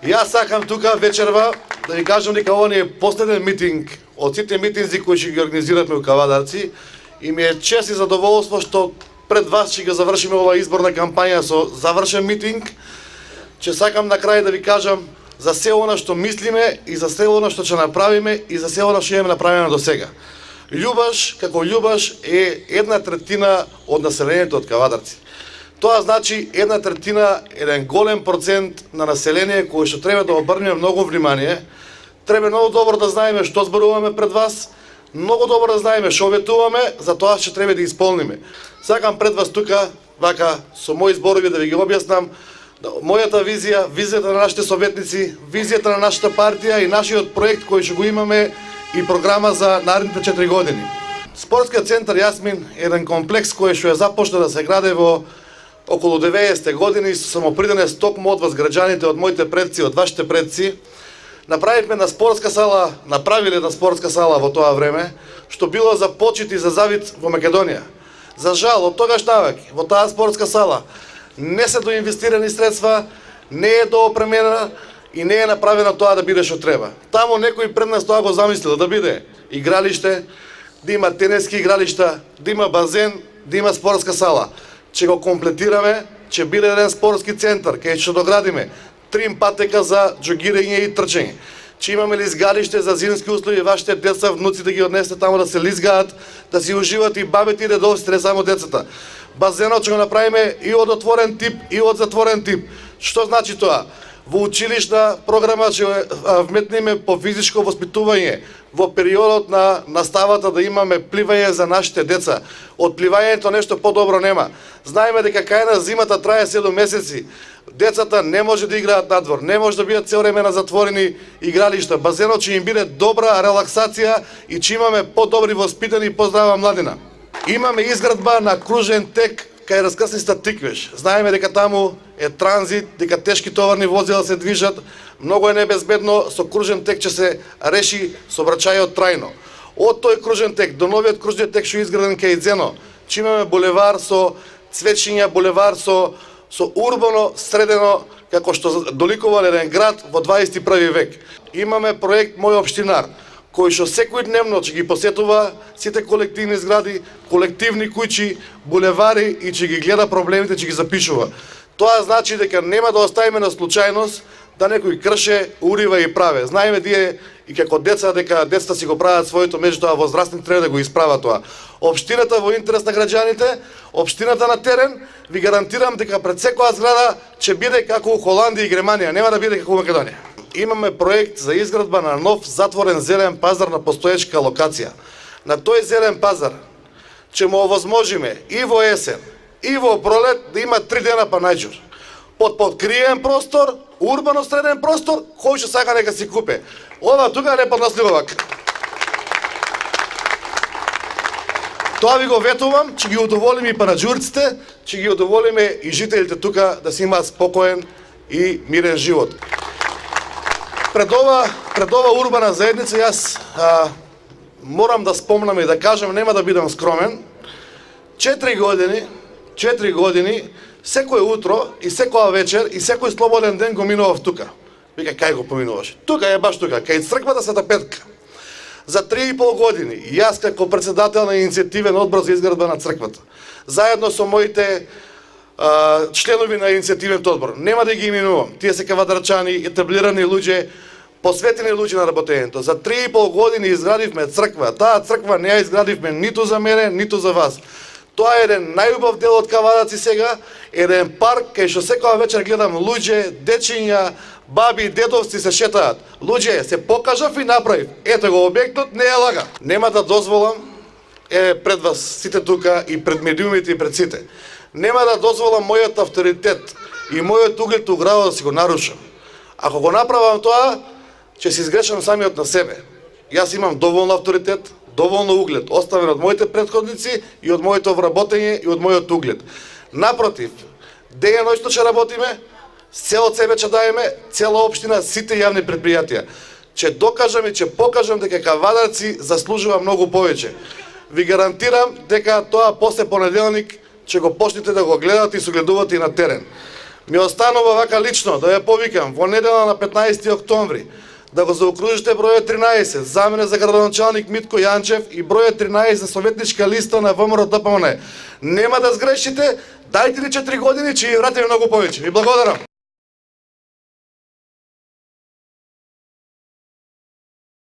Јас сакам тука вечерва да ви кажам дека ова е последен митинг од сите митинзи кои ќе ги организираме у Кавадарци и ми е чест и задоволство што пред вас ќе го завршиме оваа изборна кампања со завршен митинг. Че сакам на крај да ви кажам за се она што мислиме и за се она што ќе направиме и за се она што имаме направено до сега. Љубаш, како љубаш, е 1/3 од населението од Кавадарци. Тоа значи 1/3, еден голем процент на население кој што треба да обрнеме многу внимание. Треба многу добро да знаеме што зборуваме пред вас, многу добро да знаеме што ветуваме, за тоа што треба да исполниме. Сакам пред вас тука, вака, со мои зборови да ви ги објаснам мојата визија, визијата на нашите советници, визијата на нашата партија и нашиот проект кој што го имаме и програма за наредните 4 години. Спортскиот центар Јасмин е еден комплекс кој што е започна да се гради во околу 90-те години со самопридонес токму од вас граѓаните, од моите предци, од вашите предци. Направивме на спортска сала, направиле на спортска сала во тоа време, што било за почит и за завид во Македонија. За жал, од тогаш навеќе, во таа спортска сала не се доинвестирани средства, не е доопремена и не е направено тоа да биде што треба. Таму некој пред нас тоа го замислил да биде игралиште, да има тенески игралишта, да има базен, да има спортска сала. Че го комплетираме, че биде еден спортски центар, кај ќе доградиме 3 патека за џогирање и трчање. Че имаме лизгалиште за зимски услови, вашите деца, внуци да ги однесете таму да се лизгаат, да си уживат и бабите и дедовците, не само децата. Базенот ќе го направиме и од отворен тип, и од затворен тип. Што значи тоа? Во училишна програма ќе вметнеме по физичко воспитување. Во периодот на наставата да имаме пливање за нашите деца. Од пливањето нешто подобро нема. Знаеме дека кај нас зимата трае 7 месеци. Децата не може да играат надвор, не може да бидат цел време на затворени игралишта. Базенот ќе им биде добра релаксација и ќе имаме подобри воспитани и поздрава младина. Имаме изградба на кружен тек кај раскрсниста Тиквеш. Знаеме дека таму е транзит, дека тешки товарни возила се движат, многу е небезбедно, со кружен тек ќе се реши сообраќајот трајно. Од тој кружен тек до новиот кружен тек што е изграден кај Дзено, ќе имаме булевар со цвечиња, булевар со урбано средено, како што доликува еден град во 21 век. Имаме проект Мој општинар, кој што секојдневно ќе ги посетува сите колективни згради, колективни куќи, булевари и ќе ги гледа проблемите, ќе ги запишува. Тоа значи дека нема да оставиме на случајност да некој крше, урива и праве. Знаеме ние и како деца дека децата си го прават своето, меѓутоа возрастни треба да го исправат тоа. Општината во интерес на граѓаните, општината на терен, ви гарантирам дека пред секоја зграда ќе биде како Холандија и Германија, нема да биде како Македонија. Имаме проект за изградба на нов затворен зелен пазар на постоечка локација. На тој зелен пазар ќе му овозможиме и во есен, и во пролет да има 3 дена па најџур. Под подкриен простор, урбано среден простор, кој што сака нека си купе. Ова тука не подносливо. Тоа ви го ветувам, ќе ги удоволиме и панаџурците, ќе ги удоволиме и жителите тука да си имаат спокоен и мирен живот. Пред ова урбана заедница јас морам да спомнам и да кажам, нема да бидам скромен, 4 години, секој утро и секоја вечер и секој слободен ден го минував тука. Вика, кај го поминуваш? Тука е баш тука, кај црквата Света Петка. За 3,5 години, јас како председател на иницијативен одбор за изградба на црквата, заедно со моите членови на иницијативен одбор, нема да ги именувам. Тие се кавадарчани, етаблирани луѓе, посветени луѓе на работењето. За 3,5 години изградивме црква. Таа црква не ја изградивме ниту за мене, ниту за вас. Тоа е еден најубав дел од Кавадарци сега, еден парк кај што секоја вечер гледам луѓе, дечиња, баби, дедовци се шетаат. Луѓе, се покажав и направив. Ето го објектот, не ја лага. Нема да дозволам, пред вас сите тука и пред медиумите и пред сите. Нема да дозволам мојот авторитет и мојот углед у градот да си го нарушам. Ако го направам тоа, ќе се изгрешам самиот на себе. Јас имам доволно авторитет, доволно углед, оставен од моите претходници и од моето вработење и од мојот углед. Напротив, дејаноќно ќе работиме, цел од себе ќе даеме, цела општина, сите јавни предпријатија. Ќе докажам и ќе покажам дека Кавадарци заслужува многу повеќе. Ви гарантирам дека тоа после понеделник ќе го почнете да го гледате и согледувате и на терен. Ми останува вака лично да ја повикам во недела на 15 октомври да го заокружите бројот 13 за мене за градоначалник Митко Јанчев и бројот 13 за советничка листа на ВМРО ДПМН. Нема да сгрешите, дајте ни 4 години, ќе ја вратиме многу повеќе. Ви благодарам.